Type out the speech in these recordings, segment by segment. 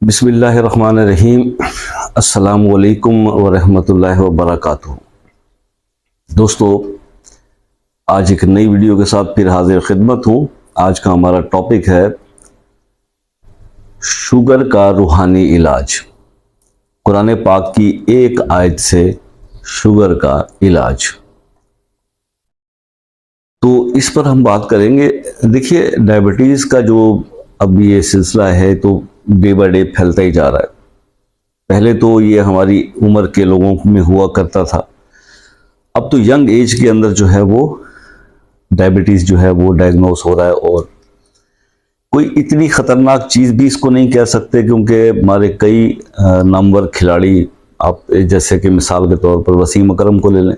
बिस्मिल्लाहिर्रहमानिर्रहीम। अस्सलामु अलैकुम वरहमतुल्लाहि वबरकातुहू। दोस्तों, आज एक नई वीडियो के साथ फिर हाजिर खिदमत हूँ। आज का हमारा टॉपिक है शुगर का रूहानी इलाज। कुरान पाक की एक आयत से शुगर का इलाज। तो इस पर हम बात करेंगे। देखिए, डायबिटीज़ का जो अब ये सिलसिला है तो डे बाय डे फैलता ही जा रहा है। पहले तो ये हमारी उम्र के लोगों में हुआ करता था, अब तो यंग एज के अंदर जो है वो डायबिटीज़ जो है वो डायग्नोस हो रहा है। और कोई इतनी ख़तरनाक चीज़ भी इसको नहीं कह सकते, क्योंकि हमारे कई नामवर खिलाड़ी, आप जैसे कि मिसाल के तौर पर वसीम अकरम को ले लें।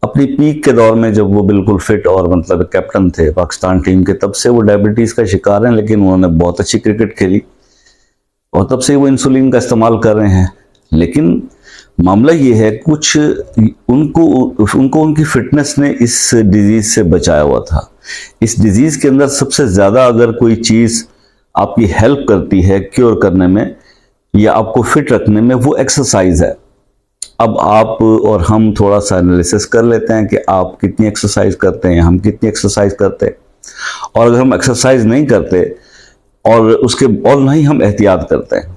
अपनी पीक के दौर में जब वो बिल्कुल फिट और मतलब कैप्टन थे पाकिस्तान टीम के, तब से वो डायबिटीज़ का शिकार हैं, लेकिन उन्होंने बहुत अच्छी क्रिकेट खेली और तब से वो इंसुलिन का इस्तेमाल कर रहे हैं। लेकिन मामला ये है, कुछ उनको उनकी फिटनेस ने इस डिजीज़ से बचाया हुआ था। इस डिजीज़ के अंदर सबसे ज़्यादा अगर कोई चीज़ आपकी हेल्प करती है क्योर करने में या आपको फिट रखने में, वो एक्सरसाइज है। अब आप और हम थोड़ा सा एनालिसिस कर लेते हैं कि आप कितनी एक्सरसाइज करते हैं, हम कितनी एक्सरसाइज करते हैं। और अगर हम एक्सरसाइज नहीं करते और ना ही हम एहतियात करते हैं।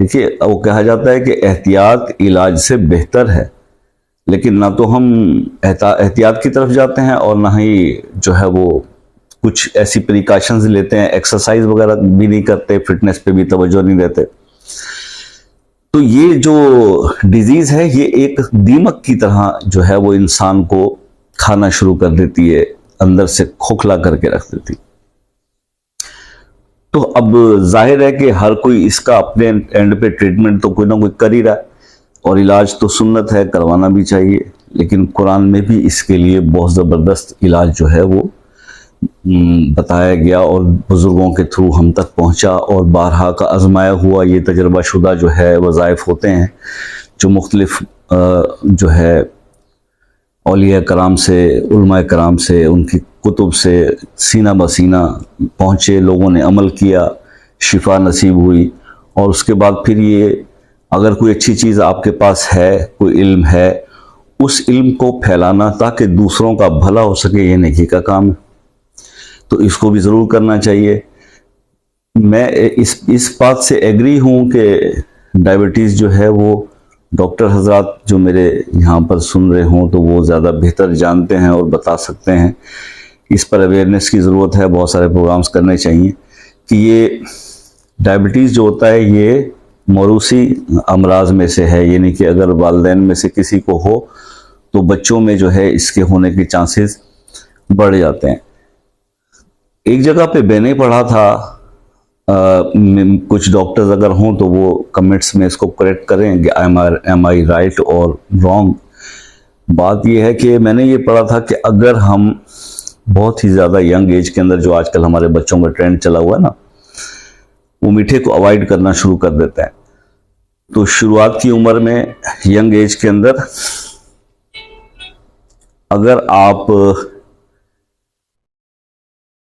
देखिए, वो कहा जाता है कि एहतियात इलाज से बेहतर है, लेकिन ना तो हम एहतियात की तरफ जाते हैं और ना ही जो है वो कुछ ऐसी प्रिकॉशंस लेते हैं, एक्सरसाइज वगैरह भी नहीं करते, फिटनेस पे भी तवज्जो नहीं देते। तो ये जो डिजीज़ है ये एक दीमक की तरह जो है वो इंसान को खाना शुरू कर देती है, अंदर से खोखला करके रख देती। तो अब जाहिर है कि हर कोई इसका अपने एंड पे ट्रीटमेंट तो कोई ना कोई कर ही रहा है, और इलाज तो सुन्नत है, करवाना भी चाहिए। लेकिन कुरान में भी इसके लिए बहुत ज़बरदस्त इलाज जो है वो बताया गया और बुज़ुर्गों के थ्रू हम तक पहुंचा, और बारहा का आजमाया हुआ ये तजर्बा शुदा जो है वज़ाइफ होते हैं, जो मुख्तलिफ जो है औलिया कराम से, उलमाए कराम से, उनकी कुतुब से सीना बसीना पहुँचे, लोगों ने अमल किया, शिफा नसीब हुई। और उसके बाद फिर ये, अगर कोई अच्छी चीज़ आपके पास है, कोई इल्म है, उस इल्म को फैलाना ताकि दूसरों का भला हो सके, ये नेकी का काम है। तो इसको भी ज़रूर करना चाहिए। मैं इस बात से एग्री हूँ कि डायबिटीज़ जो है वो डॉक्टर हजरात जो मेरे यहाँ पर सुन रहे हों तो वो ज़्यादा बेहतर जानते हैं और बता सकते हैं। इस पर अवेयरनेस की ज़रूरत है, बहुत सारे प्रोग्राम्स करने चाहिए कि ये डायबिटीज़ जो होता है ये मौरूसी अमराज में से है, यानी कि अगर वालिदैन में से किसी को हो तो बच्चों में जो है इसके होने के चांसेस बढ़ जाते हैं। एक जगह पे मैंने पढ़ा था, कुछ डॉक्टर्स अगर हों तो वो कमेंट्स में इसको करेक्ट करें कि एम आई राइट और रॉन्ग। बात ये है कि मैंने ये पढ़ा था कि अगर हम बहुत ही ज़्यादा यंग एज के अंदर, जो आजकल हमारे बच्चों का ट्रेंड चला हुआ है ना, वो मीठे को अवॉइड करना शुरू कर देते हैं। तो शुरुआत की उम्र में, यंग एज के अंदर, अगर आप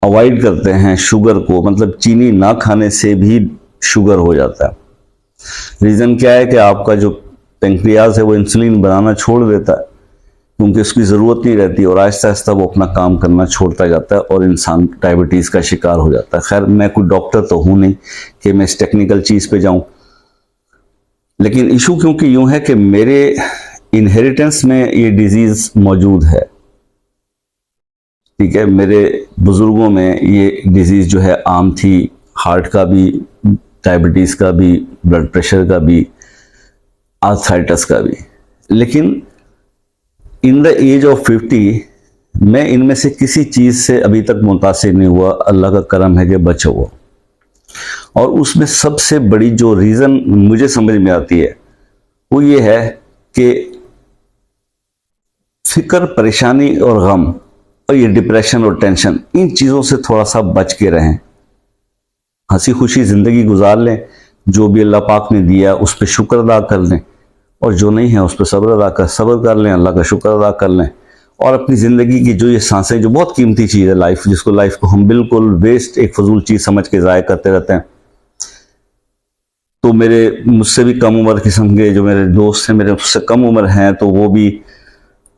अवॉइड करते हैं शुगर को, मतलब चीनी ना खाने से भी शुगर हो जाता है। रीज़न क्या है कि आपका जो पेंक्रियाज है वो इंसुलिन बनाना छोड़ देता है, क्योंकि उसकी ज़रूरत नहीं रहती, और आहिस्ता आहिस्ता वो अपना काम करना छोड़ता जाता है और इंसान डायबिटीज़ का शिकार हो जाता है। खैर, मैं कोई डॉक्टर तो हूँ नहीं कि मैं इस टेक्निकल चीज़ पे जाऊँ, लेकिन इशू क्योंकि यूँ है कि मेरे इनहेरिटेंस में ये डिजीज़ मौजूद है। ठीक है, मेरे बुज़ुर्गों में ये डिजीज़ जो है आम थी, हार्ट का भी, डायबिटीज़ का भी, ब्लड प्रेशर का भी, आर्थराइटिस का भी। लेकिन इन द एज ऑफ 50 मैं इनमें से किसी चीज़ से अभी तक मुतासिर नहीं हुआ। अल्लाह का करम है कि बचा हुआ। और उसमें सबसे बड़ी जो रीज़न मुझे समझ में आती है वो ये है कि फिक्र, परेशानी और गम, और ये डिप्रेशन और टेंशन, इन चीज़ों से थोड़ा सा बच के रहें। हंसी खुशी ज़िंदगी गुजार लें, जो भी अल्लाह पाक ने दिया उस पर शुक्र अदा कर लें, और जो नहीं है उस पर सब्र कर लें, अल्लाह का शुक्र अदा कर लें। और अपनी ज़िंदगी की जो ये सांसें, जो बहुत कीमती चीज़ है लाइफ, जिसको लाइफ को हम बिल्कुल वेस्ट, एक फजूल चीज़ समझ के ज़ाया करते रहते हैं, तो मेरे मुझसे भी कम उम्र किस्म के जो मेरे दोस्त हैं, मेरे मुझसे कम उम्र हैं, तो वो भी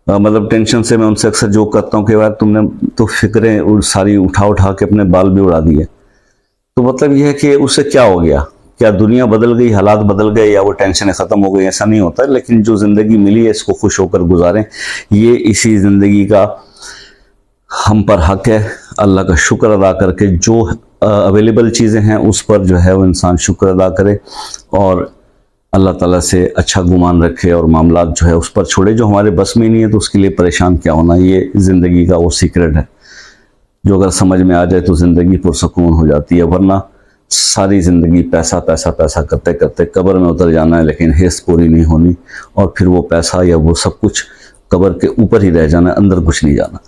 मतलब टेंशन से मैं उनसे अक्सर जोक करता हूँ कि यार तुमने तो फिक्रें सारी उठा उठा के अपने बाल भी उड़ा दिए। तो मतलब यह है कि उससे क्या हो गया, क्या दुनिया बदल गई, हालात बदल गए, या वो टेंशनें ख़त्म हो गई? ऐसा नहीं होता। लेकिन जो ज़िंदगी मिली है इसको खुश होकर गुजारें, ये इसी ज़िंदगी का हम पर हक है। अल्लाह का शुक्र अदा करके जो अवेलेबल चीज़ें हैं उस पर जो है वो इंसान शुक्र अदा करे और अल्लाह ताला से अच्छा गुमान रखे और मामलात जो है उस पर छोड़े। जो हमारे बस में नहीं है तो उसके लिए परेशान क्या होना, ये ज़िंदगी का वो सीक्रेट है जो अगर समझ में आ जाए तो ज़िंदगी पुरसकून हो जाती है। वरना सारी ज़िंदगी पैसा पैसा पैसा करते करते कब्र में उतर जाना है, लेकिन हिस्स पूरी नहीं होनी, और फिर वो पैसा या वो सब कुछ कब्र के ऊपर ही रह जाना, अंदर कुछ नहीं जाना।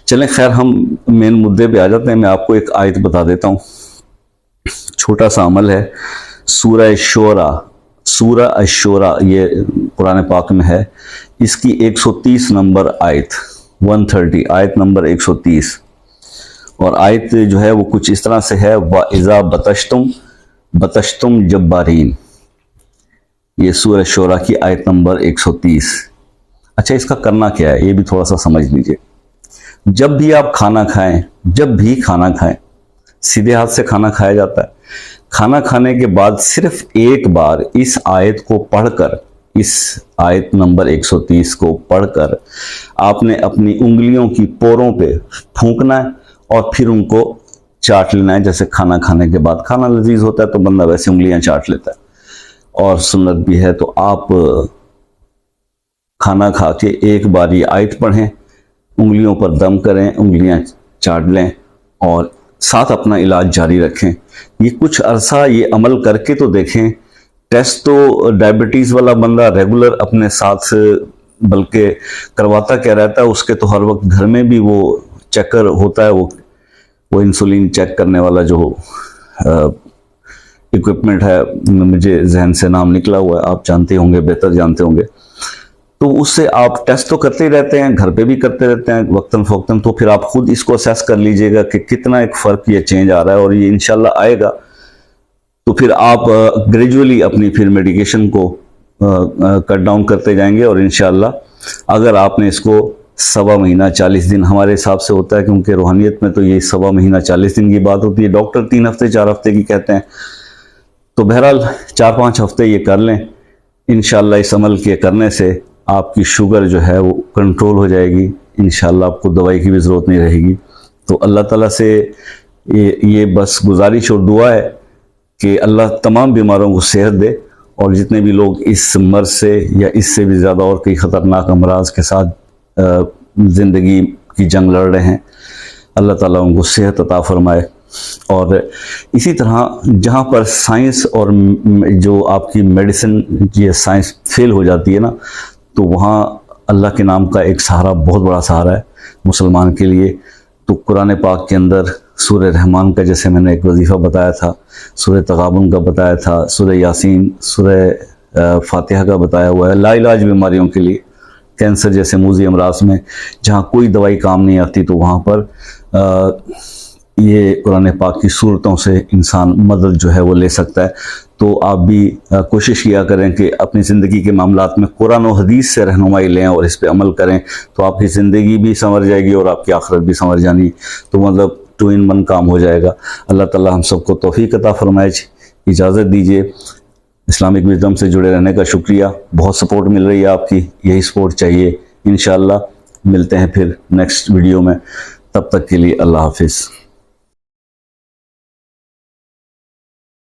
चलें खैर, हम मेन मुद्दे पे आ जाते हैं। मैं आपको एक आयत बता देता हूँ, छोटा सा अमल है। सूरह शोरा, सूरह अश-शोरा ये कुरान पाक में है। इसकी 130 नंबर आयत, 130 आयत नंबर 130, और आयत जो है वो कुछ इस तरह से है, व इज़ा बतश्तुम जब्बारीन। ये सूरह शोरा की आयत नंबर 130। अच्छा, इसका करना क्या है ये भी थोड़ा सा समझ लीजिए। जब भी आप खाना खाएं, जब भी खाना खाएं, सीधे हाथ से खाना खाया जाता है। खाना खाने के बाद सिर्फ एक बार इस आयत को पढ़कर, इस आयत नंबर 130 को पढ़कर आपने अपनी उंगलियों की पोरों पे फूंकना है और फिर उनको चाट लेना है। जैसे खाना खाने के बाद, खाना लजीज होता है तो बंदा वैसे उंगलियां चाट लेता है, और सुन्नत भी है। तो आप खाना खा के एक बार ये आयत पढ़ें, उंगलियों पर दम करें, उंगलियां चाट लें और साथ अपना इलाज जारी रखें। ये कुछ अरसा ये अमल करके तो देखें। टेस्ट तो डायबिटीज़ वाला बंदा रेगुलर अपने साथ बल्कि करवाता क्या रहता है, उसके तो हर वक्त घर में भी वो चेकर होता है, वो इंसुलिन चेक करने वाला जो इक्विपमेंट है, मुझे जहन से नाम निकला हुआ है, आप जानते होंगे, बेहतर जानते होंगे। तो उससे आप टेस्ट तो करते ही रहते हैं, घर पे भी करते रहते हैं वक्तन फ़ौक्तन। तो फिर आप खुद इसको असेस कर लीजिएगा कि कितना एक फ़र्क ये चेंज आ रहा है, और ये इंशाल्लाह आएगा। तो फिर आप ग्रेजुअली अपनी फिर मेडिकेशन को कट डाउन करते जाएंगे, और इंशाल्लाह अगर आपने इसको 1.25 महीना 40 दिन हमारे हिसाब से होता है, क्योंकि रूहानियत में तो ये 1.25 महीना 40 दिन की बात होती है, डॉक्टर 3 हफ्ते 4 हफ्ते की कहते हैं। तो बहरहाल 4-5 हफ्ते ये कर लें, इंशाल्लाह इस अमल के करने से आपकी शुगर जो है वो कंट्रोल हो जाएगी। इंशाल्लाह आपको दवाई की भी ज़रूरत नहीं रहेगी। तो अल्लाह ताला से ये बस गुजारिश और दुआ है कि अल्लाह तमाम बीमारों को सेहत दे, और जितने भी लोग इस मर्ज से या इससे भी ज़्यादा और कई ख़तरनाक अमराज के साथ ज़िंदगी की जंग लड़ रहे हैं, अल्लाह ताला उनको सेहत अता फरमाए। और इसी तरह जहाँ पर साइंस और जो आपकी मेडिसिन ये साइंस फेल हो जाती है ना, तो वहाँ अल्लाह के नाम का एक सहारा, बहुत बड़ा सहारा है मुसलमान के लिए। तो कुरान पाक के अंदर सूरह रहमान का जैसे मैंने एक वजीफ़ा बताया था, सूरह तगाबुन का बताया था, सूरह यासीन, सूरह फातिहा का बताया हुआ है लाइलाज बीमारियों के लिए। कैंसर जैसे मूज़ी अमराज में जहाँ कोई दवाई काम नहीं आती, तो वहाँ पर ये कुरान पाक की सूरतों से इंसान मदद जो है वो ले सकता है। तो आप भी कोशिश किया करें कि अपनी ज़िंदगी के मामलात में कुरान और हदीस से रहनुमाई लें और इस पे अमल करें, तो आपकी ज़िंदगी भी संवर जाएगी और आपकी आखिरत भी संवर जानी। तो मतलब 2 in 1 काम हो जाएगा। अल्लाह ताला हम सबको तौफीक अता फरमाए। इजाज़त दीजिए। इस्लामिक विज़डम से जुड़े रहने का शुक्रिया। बहुत सपोर्ट मिल रही है आपकी, यही सपोर्ट चाहिए। इंशाअल्लाह मिलते हैं फिर नेक्स्ट वीडियो में। तब तक के लिए अल्लाह हाफिज़।